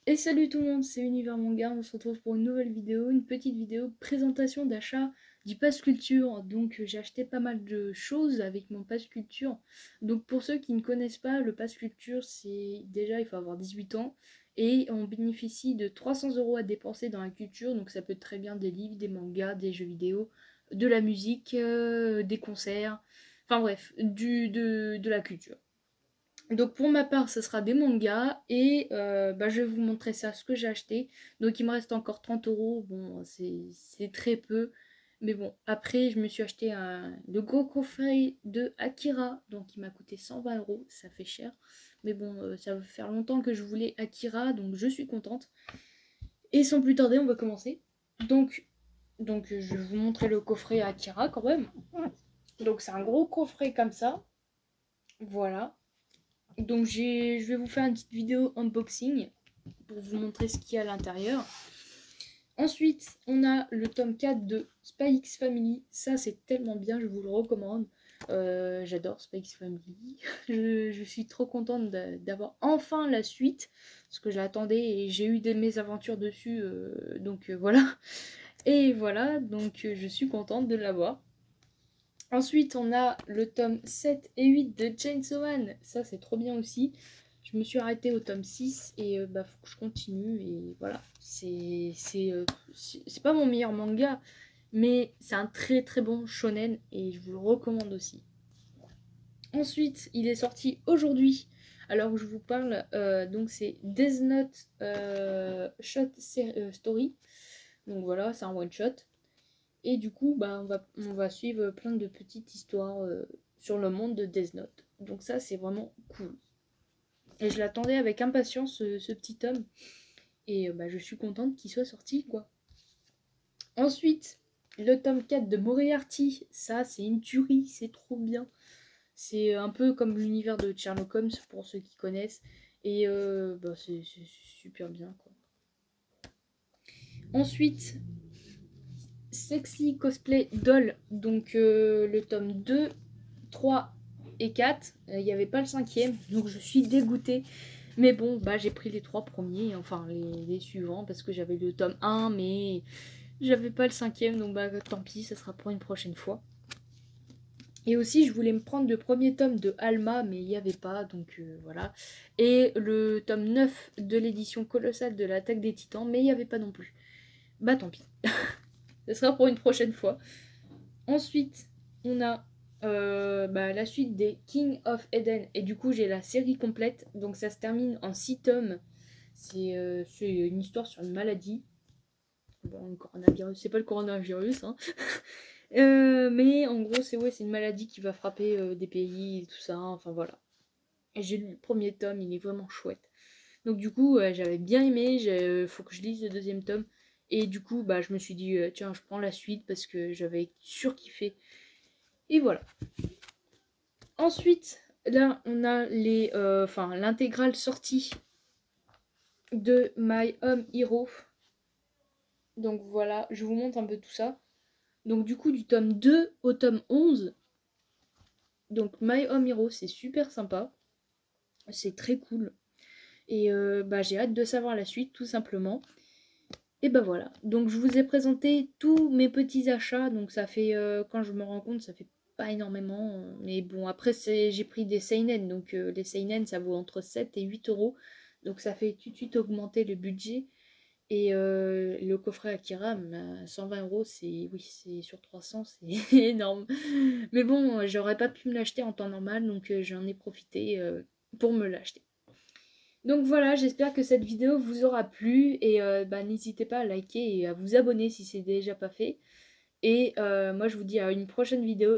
Et salut tout le monde, c'est Univers Manga, on se retrouve pour une nouvelle vidéo, une petite vidéo présentation d'achat du Pass Culture. Donc j'ai acheté pas mal de choses avec mon Pass Culture. Donc pour ceux qui ne connaissent pas, le Pass Culture, c'est déjà il faut avoir 18 ans et on bénéficie de 300 € à dépenser dans la culture. Donc ça peut être très bien des livres, des mangas, des jeux vidéo, de la musique, des concerts, enfin bref, de la culture. Donc pour ma part, ce sera des mangas et je vais vous montrer ça, ce que j'ai acheté. Donc il me reste encore 30 €. Bon, c'est très peu. Mais bon, après, je me suis acheté le gros coffret de Akira. Donc il m'a coûté 120 €. Ça fait cher. Mais bon, ça va faire longtemps que je voulais Akira. Donc je suis contente. Et sans plus tarder, on va commencer. Donc, je vais vous montrer le coffret Akira quand même. Donc c'est un gros coffret comme ça. Voilà. Donc je vais vous faire une petite vidéo unboxing pour vous montrer ce qu'il y a à l'intérieur. Ensuite, on a le tome 4 de Spy X Family. Ça, c'est tellement bien, je vous le recommande. J'adore Spy X Family. je suis trop contente d'avoir enfin la suite, parce que j'attendais et j'ai eu des mésaventures dessus. Voilà. Et voilà, donc je suis contente de l'avoir. Ensuite, on a le tome 7 et 8 de Chainsaw Man. Ça, c'est trop bien aussi. Je me suis arrêtée au tome 6 et faut que je continue. Et voilà, c'est pas mon meilleur manga, mais c'est un très très bon shonen et je vous le recommande aussi. Ensuite, il est sorti aujourd'hui, alors que je vous parle, donc c'est Death Note Shot Story. Donc voilà, c'est un one shot. Et du coup, on va suivre plein de petites histoires sur le monde de Death Note. Donc ça, c'est vraiment cool. Et je l'attendais avec impatience, ce petit tome. Et je suis contente qu'il soit sorti, quoi. Ensuite, le tome 4 de Moriarty. Ça, c'est une tuerie, c'est trop bien. C'est un peu comme l'univers de Sherlock Holmes, pour ceux qui connaissent. Et c'est super bien, quoi. Ensuite, Sexy Cosplay Doll, donc le tome 2, 3 et 4. Il n'y avait pas le cinquième, donc je suis dégoûtée. Mais bon, j'ai pris les 3 premiers, enfin les suivants, parce que j'avais le tome 1, mais j'avais pas le cinquième, donc tant pis, ça sera pour une prochaine fois. Et aussi, je voulais me prendre le premier tome de Alma, mais il n'y avait pas, donc voilà. Et le tome 9 de l'édition colossale de l'Attaque des Titans, mais il n'y avait pas non plus. Tant pis. Ce sera pour une prochaine fois. Ensuite, on a la suite des King of Eden. Et du coup, j'ai la série complète. Donc, ça se termine en 6 tomes. C'est une histoire sur une maladie. Bon, le coronavirus, c'est pas le coronavirus, hein. Mais en gros, c'est une maladie qui va frapper des pays et tout ça. Enfin, voilà. Et j'ai lu le premier tome, il est vraiment chouette. Donc, du coup, j'avais bien aimé. Faut que je lise le deuxième tome. Et du coup, je me suis dit, tiens, je prends la suite parce que j'avais surkiffé. Et voilà. Ensuite, là, on a l'intégrale sortie de My Home Hero. Donc voilà, je vous montre un peu tout ça. Donc du coup, du tome 2 au tome 11. Donc My Home Hero, c'est super sympa. C'est très cool. Et j'ai hâte de savoir la suite, tout simplement. Et voilà. Donc je vous ai présenté tous mes petits achats. Donc ça fait, quand je me rends compte, ça fait pas énormément. Mais bon, après, j'ai pris des seinen. Donc les seinen, ça vaut entre 7 et 8 €. Donc ça fait tout de suite augmenter le budget. Et le coffret Akira, 120 €, c'est sur 300, c'est énorme. Mais bon, j'aurais pas pu me l'acheter en temps normal. Donc j'en ai profité pour me l'acheter. Donc voilà, j'espère que cette vidéo vous aura plu et n'hésitez pas à liker et à vous abonner si c'est déjà pas fait. Et moi je vous dis à une prochaine vidéo.